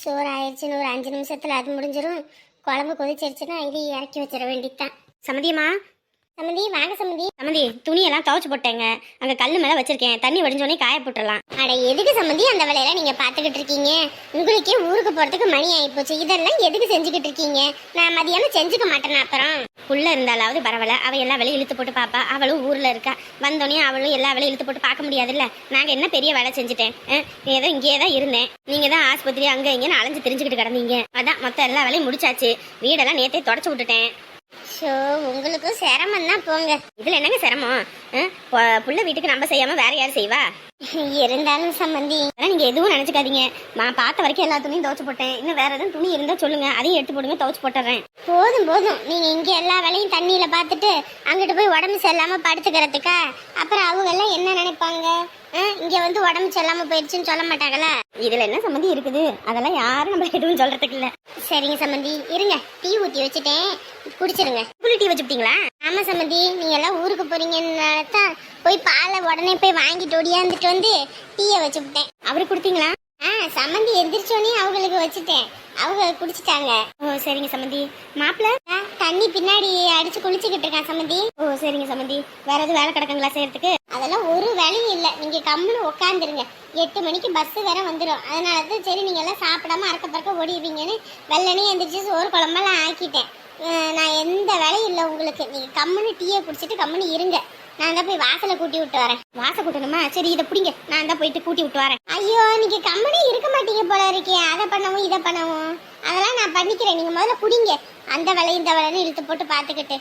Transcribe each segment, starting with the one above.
சோறு ஆயிடுச்சுன்னு ஒரு 5 நிமிஷத்துல அது முடிஞ்சிடும். குழம்பு கொதிச்சிருச்சுன்னா இது இறக்கி வச்சிட வேண்டியதுதான். சமதியம்மா, சமந்தி வாங்க சமந்தி. சமந்தி துணியெல்லாம் துவைச்சு போட்டேங்க, அங்கே கல் மேலே வச்சிருக்கேன், தண்ணி வடிஞ்சோடனே காய போட்டுடலாம். அட எதுக்கு சமந்தி அந்த வேலையெல்லாம் நீங்கள் பார்த்துக்கிட்டு இருக்கீங்க? உங்களுக்கே ஊருக்கு போகிறதுக்கு மணி ஆகிப்போச்சு, இதெல்லாம் எதுக்கு செஞ்சுக்கிட்டு இருக்கீங்க? நான் மதியானம் செஞ்சுக்க மாட்டேன்னா அப்புறம். புள்ள இருந்தாலாவது பரவாயில்ல, அவள் எல்லா வேலையும் இழுத்து போட்டு பார்ப்பா. அவளும் ஊரில் இருக்கா, வந்தோடனே அவளும் எல்லா வேலையும் இழுத்து போட்டு பார்க்க முடியாதுல்ல. நாங்கள் என்ன பெரிய வேலை செஞ்சுட்டேன்? ஏதோ இங்கேயே தான் இருந்தேன், நீங்கள் தான் ஆஸ்பத்திரி அங்கே இங்கேன்னு அலைஞ்சு தெரிஞ்சுக்கிட்டு கிடந்தீங்க. அதான் மொத்தம் எல்லா வேலையும் முடிச்சாச்சு. வீடெல்லாம் நேற்றே தொடச்சி விட்டுட்டேன். ஷோ, உங்களுக்கும் சிரமம் தான் போங்க. இதுல என்னங்க சிரமம்? புள்ள வீட்டுக்கு நம்ம செய்யாம வேற யார் செய்வா? இருந்தாலும் சம்பந்தி நீங்க எதுவும் நினைச்சுக்காதீங்க. நான் பார்த்த வரைக்கும் எல்லா துணியும் துவைச்சு போட்டேன். இன்னும் வேற எதுவும் துணி இருந்தா சொல்லுங்க, அதையும் எடுத்து போடுங்க, துவைச்சு போட்டுறேன். போதும் போதும், நீங்க இங்க எல்லா வேலையும் தண்ணியில பார்த்துட்டு அங்கிட்டு போய் உடம்பு சரியில்லாம படுத்துக்கிறதுக்கா? அப்புறம் அவங்க எல்லாம் என்ன நினைப்பாங்க? இங்க வந்து உடம்பு சரியில்லாம போயிடுச்சுன்னு சொல்ல மாட்டாங்களா? இதுல என்ன சம்பந்தி இருக்குது? அதெல்லாம் யாரும் நம்ம எதுவும் சொல்றதுக்கு இல்ல. சரிங்க சம்பந்தி, இருங்க, டீ ஊத்தி வச்சுட்டேன், குடிச்சிருங்க. டீ வச்சுட்டீங்களா? ஆமா சம்பந்தி, நீங்க எல்லாம் ஊருக்கு போறீங்கன்னு போய் பாலை உடனே போய் வாங்கிட்டு ஓடியாந்துட்டு வந்து டீயை வச்சு விட்டேன். அவருக்கு கொடுத்தீங்களா? சம்மந்தி எந்திரிச்சோடனே அவங்களுக்கு வச்சுட்டேன், அவங்க குடிச்சிட்டாங்க. ஓ சரிங்க சம்மந்தி. மாப்பிள்ள தண்ணி பின்னாடி அடிச்சு குளிச்சுக்கிட்டு இருக்கான் சம்மந்தி. ஓ சரிங்க சம்மந்தி. வேற எதுவும் வேலை கிடக்குங்களா செய்யறதுக்கு? அதெல்லாம் ஒரு வேலையும் இல்லை, நீங்க கம்முன்னு உட்காந்துருங்க. 8 மணிக்கு பஸ் வேற வந்துடும். அதனாலதான் சரி நீங்க எல்லாம் சாப்பிடாம அறக்க பறக்க ஓடிடுவீங்கன்னு வெள்ளனே எந்திரிச்சு சோறு குழம்பெல்லாம் ஆக்கிட்டேன். நான் எந்த வேலையும் இல்லை உங்களுக்கு. நீங்க கம்முன்னு டீயை குடிச்சிட்டு கம்முன்னு இருங்க. நான் தான் போய் வாசலை கூட்டி விட்டு வரேன். வாசை கூட்டணுமா? சரி இதை பிடிங்க, நான் தான் போயிட்டு கூட்டி விட்டு வரேன். ஐயோ, நீங்க கம்மனே இருக்க மாட்டீங்க போல இருக்கே. அதை பண்ணவும் இதை பண்ணவும் அதெல்லாம் நான் பண்ணிக்கிறேன். நீங்க முதல்ல குடிங்க. அந்த வேலை இந்த வேலைன்னு இழுத்து போட்டு பார்த்துக்கிட்டு.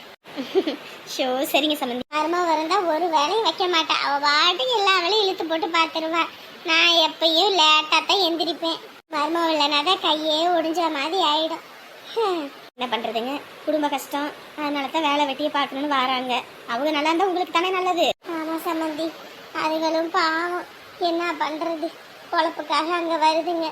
ஷோ சரிங்க சம்பந்தி. மருமக இருந்தா ஒரு வேலையும் வைக்க மாட்டேன், அவ பாட்டுக்கு எல்லா வேலையும் இழுத்து போட்டு பார்த்துருவா. நான் எப்பயும் லேட்டா தான் எந்திரிப்பேன். மருமக இல்லைனா தான் கையே ஒடிஞ்ச மாதிரி ஆயிடும். என்ன பண்றதுங்க, குடும்ப கஷ்டம், அதனால தான் வேலை வெட்டியை பார்க்கணும்னு வராங்க. அவங்க நல்லா இருந்தா உங்களுக்கு தானே நல்லது. ஆமா சம்பந்தி, அதுகளும் பாவம், என்ன பண்றது, பொழப்புக்காக அங்க வருதுங்க.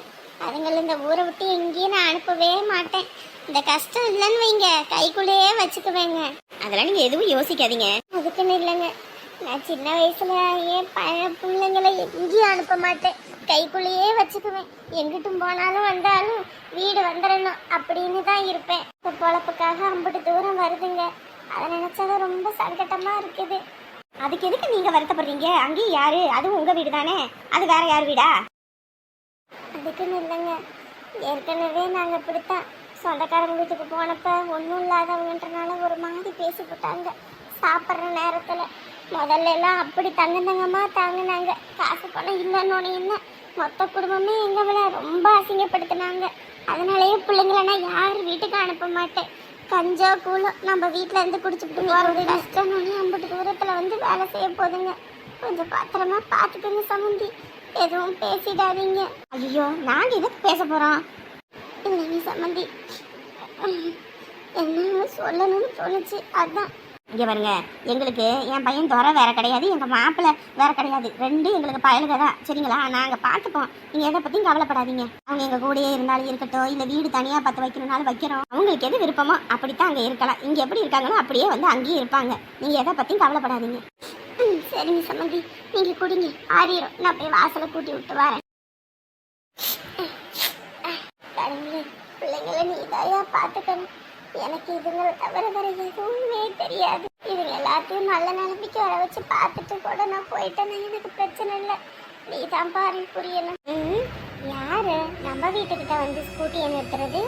அதுங்களும் இந்த ஊரை விட்டு எங்கேயும் நான் அனுப்பவே மாட்டேன். இந்த கஷ்டம் இல்லைன்னு வைங்க, கைக்குள்ளேயே வச்சுக்குவேங்க. அதெல்லாம் நீங்க எதுவும் யோசிக்காதீங்க. அதுக்குன்னு இல்லைங்க, நான் சின்ன வயசுல ஏன் பழைய பிள்ளைங்களை எங்கேயும் அனுப்ப மாட்டேன், கைக்குள்ளேயே வச்சுக்குவேன். எங்கிட்டும் போனாலும் வந்தாலும் வீடு வந்துடணும் அப்படின்னு தான் இருப்பேன். இப்போ பொழப்புக்காக அம்பிட்டு தூரம் வருதுங்க, அதை நினைச்சாதான் ரொம்ப சங்கட்டமா இருக்குது. அதுக்கு எதுக்கு நீங்க வருத்தப்படுறீங்க? அங்கேயும் யாரு? அதுவும் உங்க வீடு தானே, அது வேற யார் வீடா? அதுக்குன்னு இல்லைங்க, ஏற்கனவே நாங்க இப்படித்தான் சொந்தக்காரங்க வீட்டுக்கு போனப்ப ஒன்றும் இல்லாதவங்கன்றனால ஒரு மாதிரி பேசி போட்டாங்க. சாப்பிட்ற நேரத்துல முதல்ல எல்லாம் அப்படி தங்கமா தாங்கினாங்க. காசு பணம் இல்லைன்னு என்ன மொத்த குடும்பமே எங்களை ரொம்ப அசிங்கப்படுத்தினாங்க. அதனாலேயே பிள்ளைங்களை நான் யார் வீட்டுக்கு அனுப்ப மாட்டேன். கஞ்சோ கூழோ நம்ம வீட்டில் இருந்து குடிச்சுட்டு போகிறது கஷ்டம். 50 தூரத்தில் வந்து வேலை செய்ய போதுங்க. கொஞ்சம் பத்திரமா பார்த்துக்கோங்க சமந்தி, எதுவும் பேசிடாதீங்க. ஐயோ, நாங்கள் எதுக்கு பேச போகிறோம்? இல்லைங்க சமந்தி, என்ன சொல்லணும்னு தோணுச்சு, அதுதான். இங்கே பாருங்க, எங்களுக்கு என் பையன் துறை வேற கிடையாது, எங்கள் மாப்பிள்ளை வேற கிடையாது, ரெண்டும் எங்களுக்கு பயலுக தான், சரிங்களா? நாங்கள் பார்த்துப்போம், நீங்கள் எதை பற்றியும் கவலைப்படாதீங்க. அவங்க எங்கள் கூடயே இருந்தாலும் இருக்கட்டும், இல்லை வீடு தனியாக பார்த்து வைக்கணும்னாலும் வைக்கிறோம். அவங்களுக்கு எது விருப்பமோ அப்படித்தான் அங்கே இருக்கலாம். இங்கே எப்படி இருக்காங்களோ அப்படியே வந்து அங்கேயும் இருப்பாங்க. நீங்கள் எதை பற்றியும் கவலைப்படாதீங்க. சரிங்க சம்மந்தி, நீங்கள் குடிங்க, ஆறிடும். நான் போய் வாசலை கூட்டி விட்டு வரேன். பிள்ளைங்களை நீ இதாயா பார்த்துக்கணும். எனக்கு இதுங்களை தவிர வேற எதுவுமே தெரியாது. இதுங்க எல்லாத்தையும் நல்ல நிலைமைக்கு வர வச்சு பார்த்துட்டு கூட நான் போயிட்டேன்னா எனக்கு பிரச்சனை இல்லை. நீ தான் பாரு புரியணும். யாரு நம்ம வீட்டுக்கிட்ட வந்து ஸ்கூட்டியை நிறுத்துறது?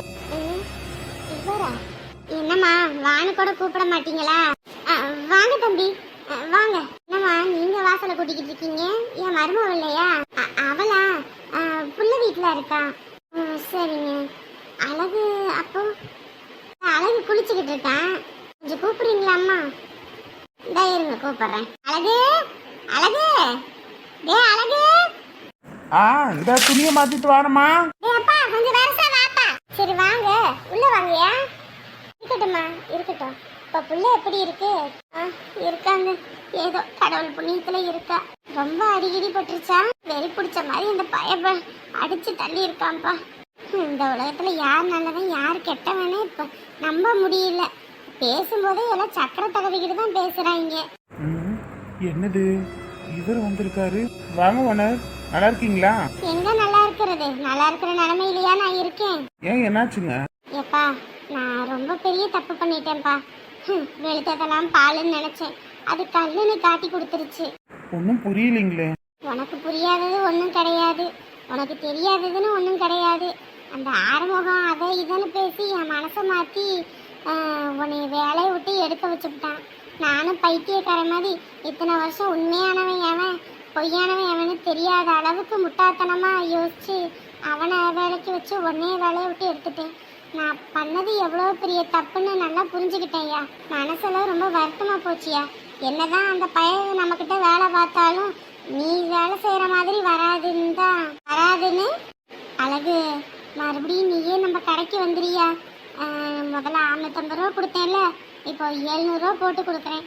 இவரா? என்னம்மா, வானு கூட கூப்பிட மாட்டீங்களா? வாங்க தம்பி வாங்க. என்னம்மா நீங்க வாசலை கூட்டிக்கிட்டு இருக்கீங்க? என் மருமக இல்லையா? அவளா? புள்ள வீட்டுல இருக்கா? சரிங்க. அழகு அப்போ அழகு குளிச்சுக்கிட்டு இருக்கான், கொஞ்சம் கூப்பிடுறீங்களா அம்மா? இந்தா இருங்க, கூப்பிடுறேன். அழகு அழகு, டே அழகு. இந்த துணியை மாத்திட்டு வரமா? அப்பா கொஞ்சம் வரசா வாப்பா. சரி வாங்க, உள்ள வாங்கயா. இருக்கட்டும்மா இருக்கட்டும். இப்போ புள்ள எப்படி இருக்கு? இருக்காங்க, ஏதோ கடவுள் புண்ணியத்துல இருக்கா. ரொம்ப அடிக்கடி போட்டுருச்சா? வெறி பிடிச்ச மாதிரி அந்த பயப்ப அடிச்சு தள்ளி இருக்கான்ப்பா. இந்த உலகத்துல யார் நல்லவன் யார் கெட்டவனே இப்ப நம்ப முடியல. பேசும்போதே எல்லாம் சக்கர தகவிக்கிட்டு தான் பேசுறாங்க. என்னது இவர் வந்திருக்காரு? வாங்க ஓனர், நல்லா இருக்கீங்களா? எங்க நல்லா இருக்க, இருக்கிறது? நல்லா இருக்கிற நிலைமையிலையா நான் இருக்கேன்? ஏன் என்னாச்சுங்க? ஏப்பா, நான் ரொம்ப பெரிய தப்பு பண்ணிட்டேன்ப்பா. வெளுத்ததெல்லாம் பாலுன்னு நினைச்சேன், அது கல்லுன்னு காட்டி கொடுத்துருச்சு. ஒன்றும் புரியலைங்களே. உனக்கு புரியாதது ஒன்றும் கிடையாது, உனக்கு தெரியாததுன்னு ஒன்றும் கிடையாது. அந்த ஆறுமுகம் அதை இதுன்னு பேசி என் மனசை மாற்றி உன்னை வேலையை விட்டு எடுக்க வச்சுக்கிட்டான். நானும் பைத்தியக்கார மாதிரி இத்தனை வருஷம் உண்மையானவன் எவன் பொய்யானவன் எவனு தெரியாத அளவுக்கு முட்டாள்தனமாக யோசிச்சு அவனை வேலைக்கு வச்சு உன்னைய வேலையை விட்டு எடுத்துட்டேன். நான் பண்ணது எவ்வளோ பெரிய தப்புன்னு நல்லா புரிஞ்சுக்கிட்டேன்யா. மனசெல்லாம் ரொம்ப வருத்தமாக போச்சியா. என்னதான் அந்த பையன் நம்மக்கிட்ட வேலை பார்த்தாலும் நீ வேலை செய்கிற மாதிரி வராதுன்னு அழகு, மறுபடியும் நீயே நம்ம கடைக்கு வந்துடுறியா? முதல்ல 650 ரூபா கொடுத்தேன்ல, இப்போ 700 ரூபா போட்டு கொடுக்குறேன்.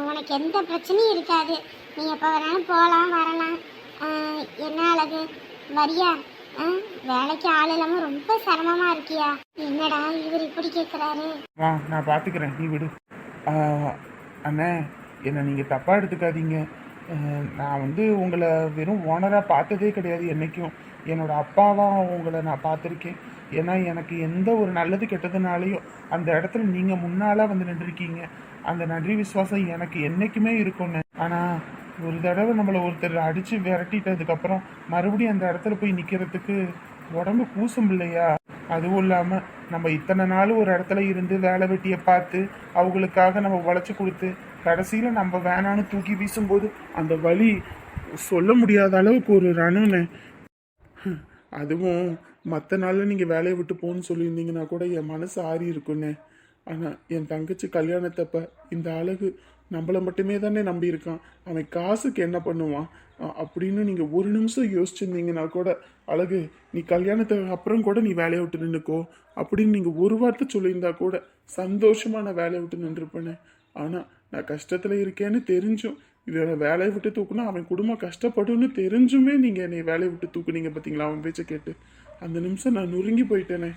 உனக்கு எந்த பிரச்சனையும் இருக்காது. நீ எப்போ வேணாலும் போகலாம் வரலாம். என்ன அழகு, வரியா? வேலைக்கு ஆள் இல்லாமல் ரொம்ப சிரமமாக இருக்கியா? என்னடா இவர் இப்படி கேட்குறாரு? நான் பார்த்துக்கிறேன், நீ விடு. அண்ணே, என்னை நீங்கள் தப்பாக எடுத்துக்காதீங்க. நான் உங்களை வெறும் ஓனராக பார்த்ததே கிடையாது என்றைக்கும். என்னோட அப்பாவாக உங்களை நான் பார்த்துருக்கேன். ஏன்னா எனக்கு எந்த ஒரு நல்லது கெட்டதுனாலையும் அந்த இடத்துல நீங்கள் முன்னாலாக நின்றுருக்கீங்க. அந்த நன்றி விசுவாசம் எனக்கு என்றைக்குமே இருக்கும்னு. ஆனால் ஒரு தடவை நம்மளை ஒருத்தர் அடித்து விரட்டிட்டதுக்கப்புறம் மறுபடியும் அந்த இடத்துல போய் நிற்கிறதுக்கு உடம்பு கூசும் இல்லையா? அதுவும் இல்லாமல் நம்ம இத்தனை நாள் ஒரு இடத்துல இருந்து வேலை வெட்டியை பார்த்து அவங்களுக்காக நம்ம உழைச்சி கொடுத்து கடைசியில் நம்ம வேணான்னு தூக்கி வீசும்போது அந்த வலி சொல்ல முடியாத அளவுக்கு ஒரு ரணம்னு. அதுவும் மற்ற நாளில் நீங்கள் வேலையை விட்டு போகணுன்னு சொல்லியிருந்தீங்கன்னா கூட என் மனசு ஆறி இருக்குண்ணே. ஆனால் என் தங்கச்சி கல்யாணத்தப்ப இந்த அழகு நம்மளை மட்டுமே தானே நம்பியிருக்கான். அவன் காசுக்கு என்ன பண்ணுவான் அப்படின்னு நீங்கள் ஒரு நிமிஷம் யோசிச்சிருந்தீங்கன்னா கூட, அழகு நீ கல்யாணத்துக்கு அப்புறம் கூட நீ வேலையை விட்டு நின்றுக்கோ அப்படின்னு நீங்கள் ஒரு வார்த்தை சொல்லியிருந்தா கூட சந்தோஷமாக நான் வேலையை விட்டு நின்றுருப்பேனே. ஆனால் நான் கஷ்டத்தில் இருக்கேன்னு தெரிஞ்சும் இவனை வேலையை விட்டு தூக்குனா அவன் குடும்பம் கஷ்டப்படும்னு தெரிஞ்சுமே நீங்கள் என்னை வேலையை விட்டு தூக்குனீங்க பார்த்தீங்களா? அவன் பேச்சை கேட்டு அந்த நிமிஷம் நான் நொறுங்கி போயிட்டேனே.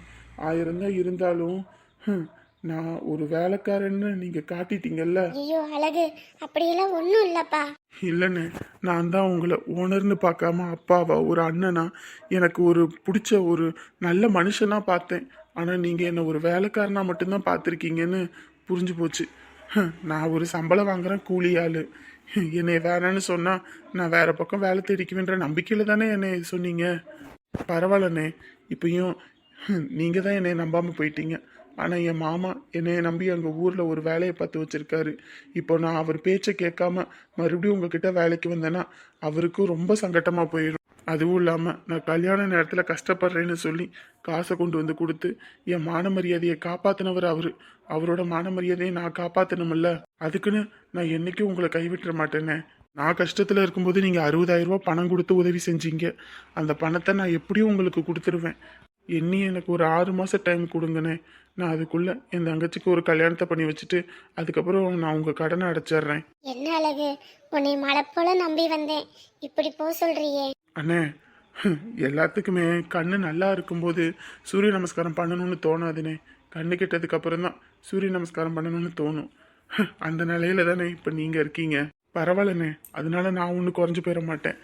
1000 தான் இருந்தாலும் நான் ஒரு வேலைக்காரன்னு நீங்கள் காட்டிட்டீங்கல்ல. ஐயோ அழகு, அப்படியெல்லாம் ஒன்றும் இல்லைப்பா. இல்லைண்ணே, நான் தான் உங்களை ஓனர்னு பார்க்காம அப்பாவா ஒரு அண்ணனா எனக்கு ஒரு பிடிச்ச ஒரு நல்ல மனுஷனாக பார்த்தேன். ஆனால் நீங்கள் என்னை ஒரு வேலைக்காரனாக மட்டும்தான் பார்த்துருக்கீங்கன்னு புரிஞ்சு போச்சு. நான் ஒரு சம்பளம் வாங்குகிறேன், கூலி ஆள். என்னை வேணான்னு சொன்னால் நான் வேறு பக்கம் வேலை தேடிக்குவேன்ற நம்பிக்கையில் தானே என்னை சொன்னீங்க. பரவாயில்லண்ணே, இப்பயும் நீங்கள் தான் என்னை நம்பாமல் போயிட்டீங்க. ஆனால் என் மாமா என்னைய நம்பி அங்கே ஊரில் ஒரு வேலையை பார்த்து வச்சுருக்காரு. இப்போ நான் அவர் பேச்சை கேட்காம மறுபடியும் உங்ககிட்ட வேலைக்கு வந்தேன்னா அவருக்கும் ரொம்ப சங்கட்டமாக போயிடும். அதுவும் இல்லாமல் நான் கல்யாண நேரத்தில் கஷ்டப்படுறேன்னு சொல்லி காசை கொண்டு வந்து கொடுத்து என் மான மரியாதையை காப்பாற்றினவர் அவரோட மான மரியாதையை நான் காப்பாற்றணுமில்ல. அதுக்குன்னு நான் என்றைக்கும் உங்களை கைவிட்டுற மாட்டேனே. நான் கஷ்டத்தில் இருக்கும்போது நீங்கள் 60,000 ரூபா பணம் கொடுத்து உதவி செஞ்சீங்க. அந்த பணத்தை நான் எப்படியும் உங்களுக்கு கொடுத்துருவேன். எண்ணி எனக்கு ஒரு 6 மாதம் டைம் கொடுங்கண்ணே. நான் அதுக்குள்ளே என் தங்கச்சிக்கு ஒரு கல்யாணத்தை பண்ணி வச்சுட்டு அதுக்கப்புறம் நான் உங்கள் கடனை அடைச்சிட்றேன். என்ன அழகு, உன்னை மழை போல நம்பி வந்தேன், இப்படி போ சொல்றியே? அண்ணே, எல்லாத்துக்குமே கண்ணு நல்லா இருக்கும்போது சூரிய நமஸ்காரம் பண்ணணும்னு தோணாதுண்ணே. கண்ணு கெட்டதுக்கு அப்புறம் தான் சூரிய நமஸ்காரம் பண்ணணும்னு தோணும். அந்த நிலையில தானே இப்போ நீங்கள் இருக்கீங்க. பரவாயில்லண்ணே, அதனால நான் ஒன்றும் குறைஞ்சி போயிட மாட்டேன்.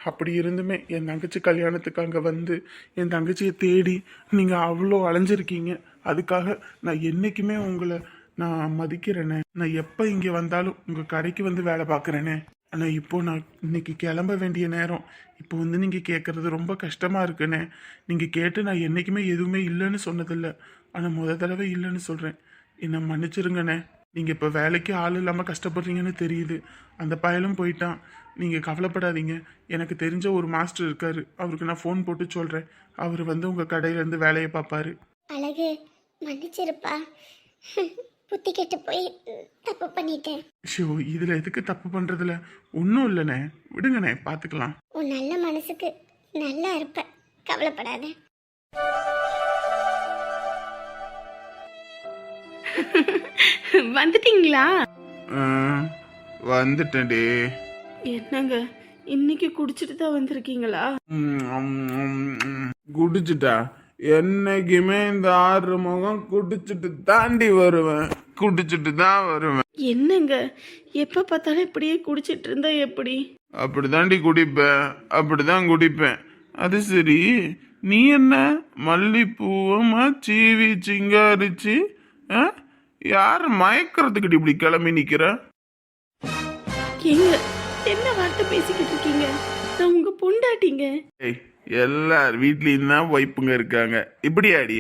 அப்படி இருந்துமே என் தங்கச்சி கல்யாணத்துக்கு அங்கே வந்து என் தங்கச்சியை தேடி நீங்கள் அவ்வளோ அலைஞ்சிருக்கீங்க. அதுக்காக நான் என்றைக்குமே உங்களை நான் மதிக்கிறேனே. நான் எப்போ இங்கே வந்தாலும் உங்கள் கடைக்கு வந்து வேலை பார்க்குறேனே. ஆனால் இப்போ நான் இன்னைக்கு கிளம்ப வேண்டிய நேரம். இப்போ நீங்கள் கேட்குறது ரொம்ப கஷ்டமாக இருக்குண்ணே. நீங்கள் கேட்டு நான் என்றைக்குமே எதுவுமே இல்லைன்னு சொன்னதில்லை. ஆனால் தடவை இல்லைன்னு சொல்கிறேன். என்னை மன்னிச்சிருங்கண்ணே. நீங்கள் இப்போ வேலைக்கு ஆள் இல்லாமல் கஷ்டப்படுறீங்கன்னு தெரியுது. அந்த பயலும் போயிட்டான். நீங்கள் கவலைப்படாதீங்க. எனக்கு தெரிஞ்ச ஒரு மாஸ்டர் இருக்காரு, அவருக்கு நான் ஃபோன் போட்டு சொல்கிறேன். அவர் உங்கள் கடையிலேருந்து வேலையை பார்ப்பாரு. அழகு, மன்னிச்சிருப்பா. புத்தி கெட்டு போய் தப்பு பண்ணிட்டேன். ஷோ, இதில் எதுக்கு தப்பு பண்ணுறதுல ஒன்றும் இல்லைண்ணே, விடுங்கண்ணே, பார்த்துக்கலாம். உன் நல்ல மனசுக்கு நல்லா இருப்ப, கவலைப்படாத. வந்துட்டீங்களா? வந்துட்டேன்டே. என்னங்க இன்னைக்கு குடிச்சிட்டு தான் வந்திருக்கீங்களா? குடிச்சிட்டா? என்னைக்குமே இந்த 6 முகம் குடிச்சிட்டு தாண்டி வருவேன், குடிச்சிட்டு தான் வருவேன். என்னங்க எப்ப பார்த்தாலும் இப்படியே குடிச்சிட்டு இருந்தா எப்படி? அப்படி தாண்டி குடிப்பேன், அப்படிதான் குடிப்பேன். அது சரி, நீ என்ன மல்லிப்பூவமா சீவி சிங்காரிச்சு யார் மயக்கிறதுக்கிட்ட இப்படி கிளம்பி நிக்கிற? ஏங்க என்ன வார்த்தை பேசிக்கிட்டு இருக்கீங்க? நான் உங்க பொண்டாட்டிங்க. ஏய், எல்லார் வீட்லயும் தான் வைப்புங்க இருக்காங்க. இப்படியாடி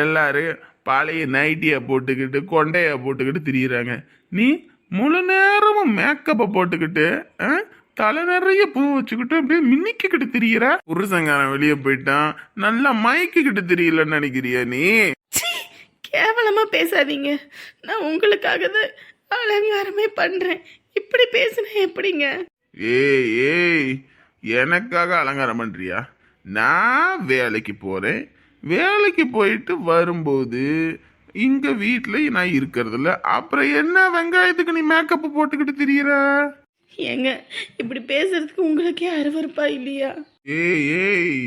எல்லாரும் பழைய நைட்டியை போட்டுக்கிட்டு கொண்டைய போட்டுக்கிட்டு திரியிறாங்க. நீ முழு நேரமும் மேக்கப்பை போட்டுக்கிட்டு தலை நிறைய பூ வச்சுக்கிட்டு அப்படியே மின்னிக்கிட்டு திரியிற. புருஷங்காரன் வெளியே போயிட்டான், நல்லா மயக்கிக்கிட்டு திரியலன்னு நினைக்கிறியா நீ? கேவலமா பேசாதீங்க. நான் உங்களுக்காக தான் அலங்காரமே பண்றேன். இப்படி பேசுனா எப்படிங்க? ஏய் ஏய், எனக்காக அலங்காரம் பண்றியா? நான் வேலைக்கு போறேன், வேலைக்கு போயிட்டு வரும்போது இங்க வீட்டுல நான் இருக்கிறது இல்ல, அப்புறம் என்ன வெங்காயத்துக்கு நீ மேக்கப் போட்டுக்கிட்டு திரியிற? ஏங்க இப்படி பேசுறதுக்கு உங்களுக்கே அருவருப்பா இல்லையா? ஏய் ஏய்,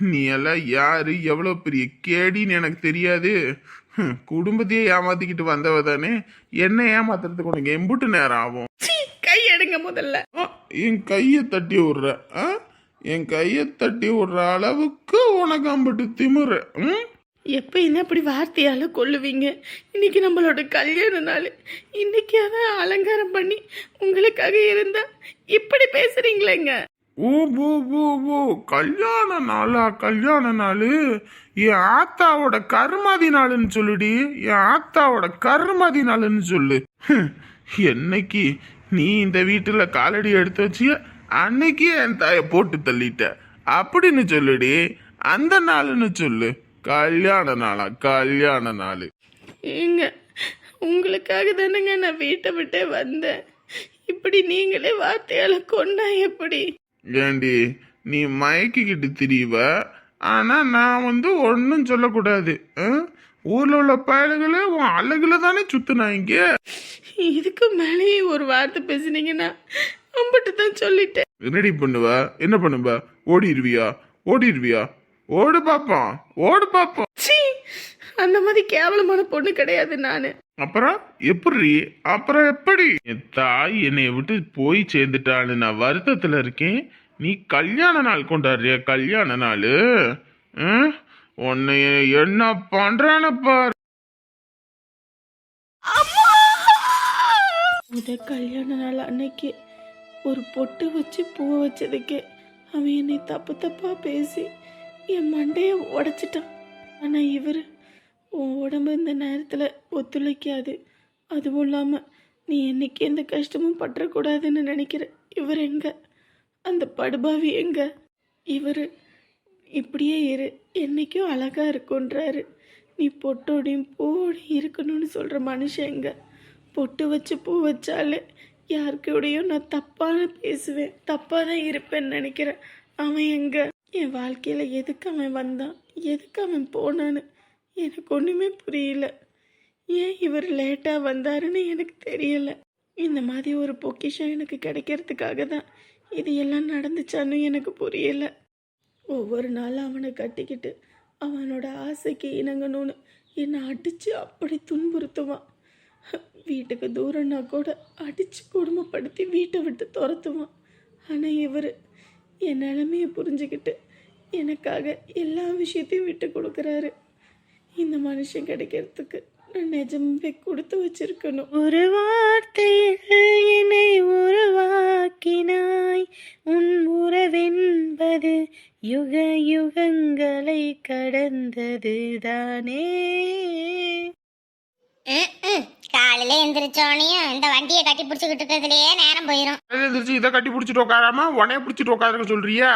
நீ எல்லாம் யாரு, எவ்வளவு பெரிய கேடின்னு எனக்கு தெரியாது. குடும்பத்தையே ஏமாத்திக்கிட்டு வந்தவ தானே, என்ன ஏமாத்துறதுக்கு உனக்கு எம்புட்டு நேரம் ஆகும்? கை எடுங்க முதல்ல. என் கையை தட்டி விடுற என் கையை தட்டி விடுற அளவுக்கு உனக்கு அம்பட்டு திமுற. எப்ப என்ன இப்படி வார்த்தையால கொல்லுவீங்க? இன்னைக்கு நம்மளோட கல்யாண நாள். இன்னைக்கு அதான் அலங்காரம் பண்ணி உங்களுக்காக இருந்தா இப்படி பேசுறீங்களேங்க? ஓ ஓ ஓ ஓ, கல்யாண நாளா? கல்யாண நாள் என் ஆத்தாவோட கருமாதி நாளுன்னு சொல்லுடி. என் ஆத்தாவோட கருமாதி நாளுன்னு சொல்லு. என்னைக்கு நீ இந்த வீட்டுல காலடி எடுத்து வச்சிய அன்னைக்கு என் தாய போட்டு தள்ளிட்ட அப்படின்னு சொல்லுடி. அந்த நாளுன்னு சொல்லு. கல்யாண நாளா? கல்யாண நாள். ஏங்க உங்களுக்காக தானேங்க நான் வீட்டை விட்டே வந்தேன். இப்படி நீங்களே வார்த்தையால கொண்டா எப்படி? ஏண்டி நீ மயக்கிக்கிட்டு திரிவ, ஆனா நான் ஒன்னும் சொல்லக்கூடாது. ஊர்ல உள்ள பயல்களை உன் அழகுல தானே சுத்துனாங்க. இதுக்கு மேலேயே ஒரு வார்த்தை பேசுனீங்கன்னா அம்பட்டு தான் சொல்லிட்டேன். என்னடி பண்ணுவ? என்ன பண்ணுவ? ஓடிடுவியா? ஓடிடுவியா? ஓடு பாப்போம், ஓடு பாப்போம். சீ, அந்த மாதிரி கேவலமான பொண்ணு கிடையாது நானு. அப்புறம் எப்படி? அப்புறம் எப்படி? என் தாய் என்னை விட்டு போய் சேர்ந்துட்டான்னு நான் வருத்தத்துல இருக்கேன். நீ கல்யாண நாள் கொண்டாடுறிய? கல்யாண நாள் உன்னை என்ன பண்றான பாரு. கல்யாண நாள் அன்னைக்கு ஒரு பொட்டு வச்சு பூ வச்சதுக்கே அவன் என்னை தப்பு தப்பா பேசி என் மண்டைய உடைச்சிட்டான். ஆனா இவர் உன் உடம்பு இந்த நேரத்துல ஒத்துழைக்காது, அதுவும் இல்லாம நீ என்னைக்கு எந்த கஷ்டமும் பற்றக்கூடாதுன்னு நினைக்கிற இவர் எங்க? அந்த படுபாவி எங்க? இவர் இப்படியே இரு, என்னைக்கும் அழகா இருக்குன்றாரு. நீ பொட்டோடையும் பூவோடையும் இருக்கணும்னு சொல்ற மனுஷன் எங்க? பொட்டு வச்சு பூ வச்சாலே யாருக்கூடையும் நான் தப்பான பேசுவேன், தப்பாக தான் இருப்பேன்னு நினைக்கிறேன். அவன் எங்க? என் வாழ்க்கையில் எதுக்கு அவன் வந்தான், எதுக்கு அவன் போனான்னு எனக்கு ஒன்றுமே புரியல. ஏன் இவர் லேட்டாக வந்தாருன்னு எனக்கு தெரியல. இந்த மாதிரி ஒரு பொக்கிஷம் எனக்கு கிடைக்கிறதுக்காக தான் இது எல்லாம் நடந்துச்சான்னு எனக்கு புரியல. ஒவ்வொரு நாளும் அவனை கட்டிக்கிட்டு அவனோட ஆசைக்கு இணங்கணும்னு என்னை அடித்து அப்படி துன்புறுத்துவான். வீட்டுக்கு தூரம்னா கூட அடித்து கொடுமைப்படுத்தி வீட்டை விட்டு துரத்துவான். ஆனால் இவர் என் நிலைமையை புரிஞ்சுக்கிட்டு எனக்காக எல்லா விஷயத்தையும் விட்டு கொடுக்குறாரு. இந்த மனுஷன் கிடைக்கிறதுக்கு நான் நிஜமே கொடுத்து வச்சிருக்கணும். ஒரு வார்த்தையில் என்னை உருவாக்கினாய், உன் உறவென்பது யுக யுகங்களை கடந்தது தானே. காலையில எந்திரிச்சோனையும் இந்த வண்டியை கட்டி பிடிச்சுக்கிட்டு இருக்கிறதுலயே நேரம் போயிடும். எந்திரிச்சு இதை கட்டி பிடிச்சிட்டு உட்காராம உனைய பிடிச்சிட்டு உட்காருங்க சொல்றியா?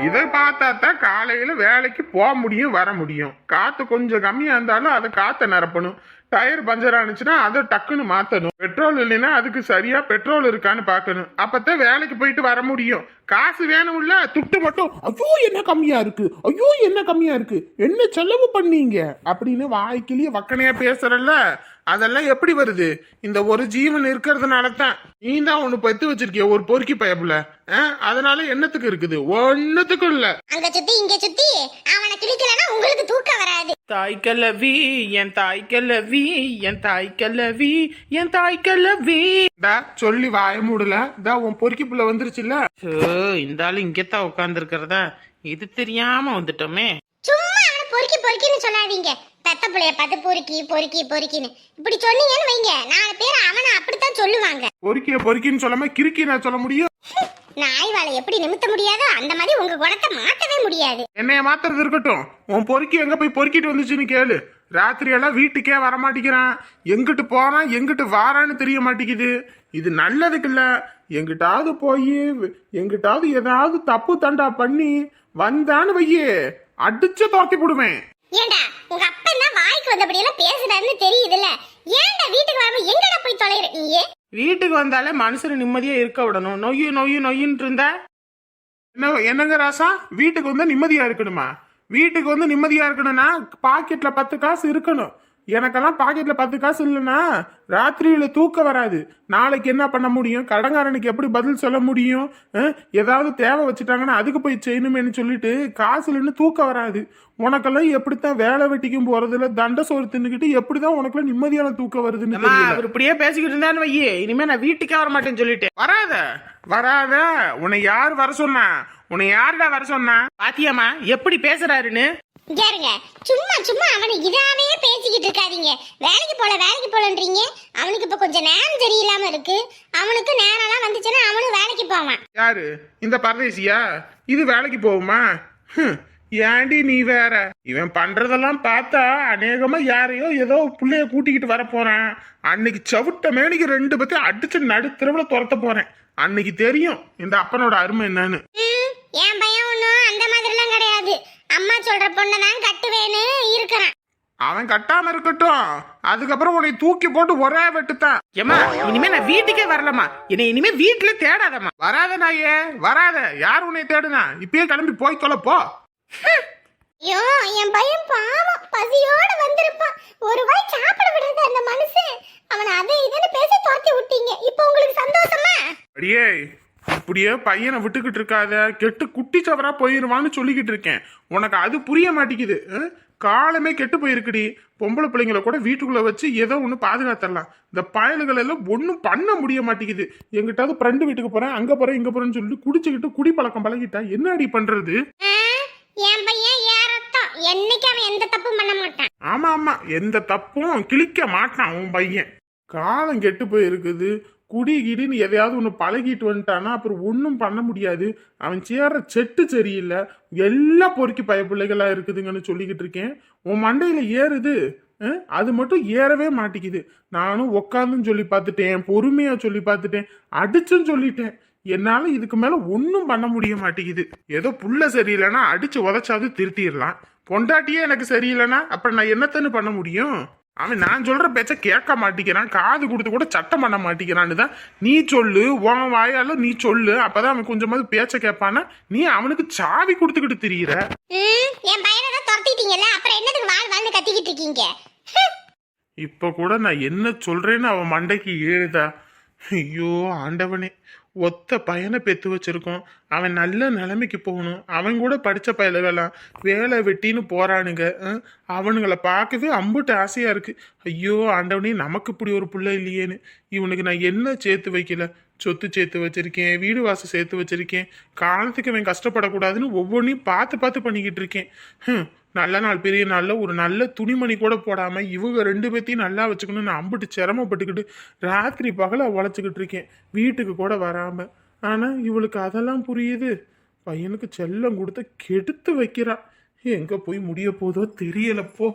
இதை பார்த்தா தான் காலையில வேலைக்கு போக முடியும், வர முடியும். காத்து கொஞ்சம் கம்மியா இருந்தாலும் அதை காத்த நிரப்பணும். டயர் பஞ்சர் ஆனிச்சுன்னா அதை டக்குன்னு மாத்தணும். பெட்ரோல் இல்லைன்னா அதுக்கு சரியா பெட்ரோல் இருக்கான்னு பாக்கணும். அப்பதான் வேலைக்கு போயிட்டு வர முடியும். காசு வேணும்ல, துட்டு மட்டும் ஐயோ என்ன கம்மியா இருக்கு, ஐயோ என்ன கம்மியா இருக்கு, என்ன செலவு பண்ணீங்க அப்படின்னு வாய்க்கிலேயே வக்கனையா பேசுறல்ல, அதெல்லாம் எப்படி வருது? இந்த ஒரு ஜீவன் இருக்கிறதுனால தான். நீ தான் ஒண்ணு பத்து வச்சிருக்கிய ஒரு பொறுக்கி பயப்புல, அதனால என்னத்துக்கு இருக்குது? ஒன்னுத்துக்கும் இல்ல. அங்க சுத்தி இங்க சுத்தி அவனை கிழிக்கலன்னா உங்களுக்கு தூக்கம் வராது. தாய்க்கலவி என் தாய்க்கலவி என் தாய்க்கலவி என் தாய்க்கலவி சொல்லி வாய மூடல உன் பொறுக்கி புள்ள வந்துருச்சுல்ல. இந்த ஆளு இங்கத்தான் உட்கார்ந்து இருக்கிறதா இது தெரியாம வந்துட்டோமே. சும்மா அவனை பொறுக்கி பொறுக்கின்னு சொல்லாதீங்க. பெத்த புள்ளைய பார்த்து பொறுக்கி பொறுக்கி பொறுக்கின்னு இப்படி சொன்னீங்கன்னு வைங்க, 4 பேர் அவனை அப்படித்தான் சொல்லுவாங்க. பொறுக்கின்னு சொல்லாம கிறுக்கி நான் சொல்ல முடியும். நாய் வாழை எப்படி நிமித்த முடியாதோ அந்த மாதிரி உங்க குணத்தை மாத்தவே முடியாது. என்னைய மாத்துறது இருக்கட்டும், உன் பொறுக்கி எங்க போய் பொறுக்கிட்டு வந்துச்சுன்னு கேளு. ராத்திரி எல்லாம் வீட்டுக்கே வரமாட்டேங்கிறான், எங்கிட்டு போறான் எங்கிட்டு வாரான்னு தெரிய மாட்டேங்குது. இது நல்லதுக்கு இல்ல. எங்கிட்டாவது போய் எங்கிட்டாவது ஏதாவது தப்பு தண்டா பண்ணி வந்தான்னு வையே, அடிச்சு தோக்கி போடுவேன். ஏண்டா உங்க அப்பன் தான் வாய்க்கு வந்தபடி எல்லாம் பேசுறாருன்னு தெரியுதுல்ல, ஏண்டா வீட்டுக்கு வராம எங்கடா போய் தொலைற நீயே? வீட்டுக்கு வந்தாலே மனுஷன் நிம்மதியா இருக்க விடணும். நொய்யின்னு இருந்தா என்னங்க ராசா, வீட்டுக்கு வந்து நிம்மதியா இருக்கணுமா? வீட்டுக்கு வந்து நிம்மதியா இருக்கணும்னா பாக்கெட்ல 10 காசு இருக்கணும். எனக்கெல்லாம் பாக்கெட்ல 10 காசு இல்லைன்னா ராத்திரியில தூக்கம் வராது. நாளைக்கு என்ன பண்ண முடியும்? கடங்காரனுக்கு எப்படி பதில் சொல்ல முடியும்? ஏதாவது தேவை வச்சுட்டாங்கன்னா அதுக்கு போய் செய்யணுமேனு சொல்லிட்டு காசு இல்லைன்னு தூக்கம் வராது. உனக்கெல்லாம் எப்படித்தான் வேலை வெட்டிக்கும் போறதுல தண்ட சோறு தின்னுக்கிட்டு எப்படிதான் உனக்குலாம் நிம்மதியான தூக்கம் வருதுன்னு தெரியல. இப்படியே பேசிக்கிட்டு இருந்தான்னு வையே, இனிமே நான் வீட்டுக்கே வர மாட்டேன்னு சொல்லிட்டேன். வராத உன்னை யாரு வர சொன்னா? உன்னை யாருடா வர சொன்னா? பாத்தியாமா எப்படி பேசுறாருன்னு? கேருங்க, சும்மா அவனை இதாவே பேசிக்கிட்டு இருக்காதீங்க. வேலைக்கு போலன்றீங்க. அவனுக்கு இப்ப கொஞ்சம் நேரம் சரியில்லாம இருக்கு. அவனுக்கு நேரம்லாம் வந்துச்சுன்னா அவனும் வேலைக்கு போவான். யாரு இந்த பரதேசியா? இது வேலைக்கு போகுமா? ஏண்டி நீ வேற? இவன் பண்றதெல்லாம் பார்த்தா அநேகமா யாரையோ ஏதோ புள்ளைய கூட்டிக்கிட்டு வர போறான். அன்னைக்கு சவுட்ட மேனிக்கு 2 பேத்தையும் அடிச்சு நடுத்தரவுல துரத்த போறேன். அன்னைக்கு தெரியும் இந்த அப்பனோட அருமை என்னன்னு. என் பையன் ஒன்னும் அந்த மாதிரி எல்லாம் கிடையாது. அம்மா சொல்ற பொண்ணதான் கட்டுவேன்னு இருக்கிறான். அவன் கட்டாம இருக்கட்டும், அதுக்கப்புறம் உன்னை தூக்கி போட்டு ஒரே வெட்டுத்தான். ஏமா இனிமே நான் வீட்டுக்கே வரலமா, என்னை இனிமே வீட்டுல தேடாதம்மா. வராத நாயே வராத. யார் உன்னை தேடுனா? இப்பயே கிளம்பி போய் தொலை போ. ஐயோ, என் பையன் பாவம் பசியோட வந்திருப்பான். ஒரு வாய் சாப்பிட விடுறது அந்த மனுஷன். அவனை அதை இதுன்னு பேசி துரத்தி விட்டீங்க. இப்போ உங்களுக்கு சந்தோஷமா? அடியே, இப்படியே பையனை விட்டுக்கிட்டு இருக்காத, கெட்டு குட்டி சவரா போயிருவான்னு சொல்லிக்கிட்டு இருக்கேன். உனக்கு அது புரிய மாட்டேங்குது. காலமே கெட்டு போயிருக்குடி. பொம்பளை பிள்ளைங்களை கூட வீட்டுக்குள்ள வச்சு ஏதோ ஒன்று பாதுகாத்தரலாம். இந்த பயல்கள் எல்லாம் ஒன்றும் பண்ண முடிய மாட்டேங்குது. எங்கிட்டாவது ஃப்ரெண்டு வீட்டுக்கு போறேன், அங்க போறேன், இங்க போறேன்னு சொல்லிட்டு குடிச்சுக்கிட்டு குடி பழக்கம் பழகிட்டா என்ன அடி பண்றது? என் பையன் ஏறத்தான், என்னைக்கு அவன் எந்த தப்பும் பண்ண மாட்டான். ஆமா எந்த தப்பும் கிழிக்க மாட்டான் உன் பையன். காலம் கெட்டு போயிருக்குது. குடி கிடின்னு எதையாவது ஒன்று பழகிட்டு வந்துட்டானா அப்புறம் ஒன்றும் பண்ண முடியாது. அவன் சேர்ற செட்டு சரியில்லை. எல்லாம் பொறுக்கி பிள்ளைகளா இருக்குதுங்கன்னு சொல்லிக்கிட்டு இருக்கேன். உன் மண்டையில ஏறுது, அது மட்டும் ஏறவே மாட்டேங்குது. நானும் உக்காந்துன்னு சொல்லி பார்த்துட்டேன், பொறுமையா சொல்லி பார்த்துட்டேன், அடிச்சுன்னு சொல்லிட்டேன். என்னால இதுக்கு மேல ஒன்றும் பண்ண முடிய மாட்டேங்குது. ஏதோ புள்ள சரியில்லைன்னா அடிச்சு உதச்சாவது திருத்திடலாம். பொண்டாட்டியே எனக்கு சரியில்லைன்னா அப்புறம் நான் என்னத்தன்னு பண்ண முடியும்? அவன் நான் சொல்ற பேச்ச கேட்க மாட்டேங்கிறான், காது கொடுத்து கூட சட்டம் பண்ண மாட்டேங்கிறான்னு தான் நீ சொல்லு. உன் வாயால நீ சொல்லு, அப்பதான் அவன் கொஞ்சமாவது பேச்ச கேட்பானா. நீ அவனுக்கு சாவி கொடுத்துக்கிட்டு திரியிற. என் பையனை தான் துரத்திட்டீங்கல்ல, அப்புறம் என்னதுக்கு வாழ் கத்திக்கிட்டு இருக்கீங்க? இப்ப கூட நான் என்ன சொல்றேன்னு அவன் மண்டைக்கு ஏறுதா? ஐயோ ஆண்டவனே, ஒத்த பையனை பெத்து வச்சிருக்கோம். அவன் நல்ல நிலைமைக்கு போகணும். அவன் கூட படித்த பயலுகளாம் வேலை வெட்டின்னு போறானுங்க. அவனுங்களை பார்க்கவே அம்புட்டு ஆசையா இருக்கு. ஐயோ ஆண்டவனே, நமக்கு இப்படி ஒரு புள்ள இல்லையேன்னு. இவனுக்கு நான் என்ன சேர்த்து வைக்கல? சொத்து சேர்த்து வச்சிருக்கேன், வீடு வாசல் சேர்த்து வச்சிருக்கேன். காலத்துக்கு அவன் கஷ்டப்படக்கூடாதுன்னு ஒவ்வொன்றையும் பார்த்து பண்ணிக்கிட்டு இருக்கேன். நல்ல நாள் பெரிய நாளில் ஒரு நல்ல துணிமணி கூட போடாம இவங்க 2 பேத்தையும் நல்லா வச்சுக்கணும்னு நான் அம்பிட்டு சிரமப்பட்டுக்கிட்டு ராத்திரி பகல உழைச்சிக்கிட்டு இருக்கேன், வீட்டுக்கு கூட வராம. ஆனா இவளுக்கு அதெல்லாம் புரியுது. பையனுக்கு செல்லம் கொடுத்து கெடுத்து வைக்கிறா. எங்க போய் முடிய போதோ தெரியலப்போ.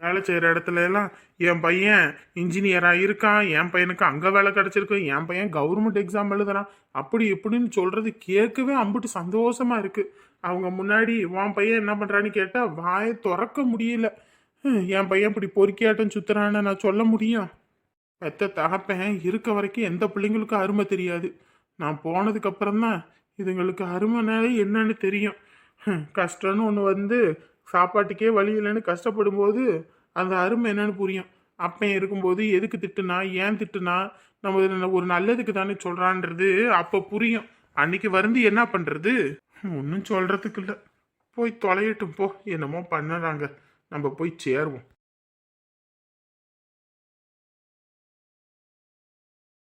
வேலை செய்கிற இடத்துல எல்லாம் என் பையன் இன்ஜினியராக இருக்கான், என் பையனுக்கு அங்கே வேலை கிடச்சிருக்கு, என் பையன் கவர்மெண்ட் எக்ஸாம் எழுதுறான், அப்படி இப்படின்னு சொல்கிறது கேட்கவே அம்பிட்டு சந்தோஷமா இருக்குது. அவங்க முன்னாடி உன் பையன் என்ன பண்ணுறான்னு கேட்டால் வாயை திறக்க முடியல. என் பையன் இப்படி பொறுக்கியாட்டம் சுற்றுறான்னு நான் சொல்ல முடியும்? பெத்த தகப்பேன் இருக்க வரைக்கும் எந்த பிள்ளைங்களுக்கும் அருமை தெரியாது. நான் போனதுக்கப்புறம் தான் இதுங்களுக்கு அருமைனாலே என்னன்னு தெரியும். கஷ்டம்னு ஒன்று வந்து சாப்பாட்டுக்கே வழி இல்லைன்னு கஷ்டப்படும் போது அந்த அருமை என்னன்னு புரியும். அப்பன் இருக்கும்போது எதுக்கு திட்டுனா, ஏன் திட்டுனா, நம்ம ஒரு நல்லதுக்கு தானே சொல்கிறான்றது அப்போ புரியும். அன்னைக்கு வந்து என்ன பண்ணுறது? ஒன்றும் சொல்கிறதுக்கு இல்லை. போய் தொலையட்டும் போ, என்னமோ பண்ணுறாங்க. நம்ம போய் சேருவோம்.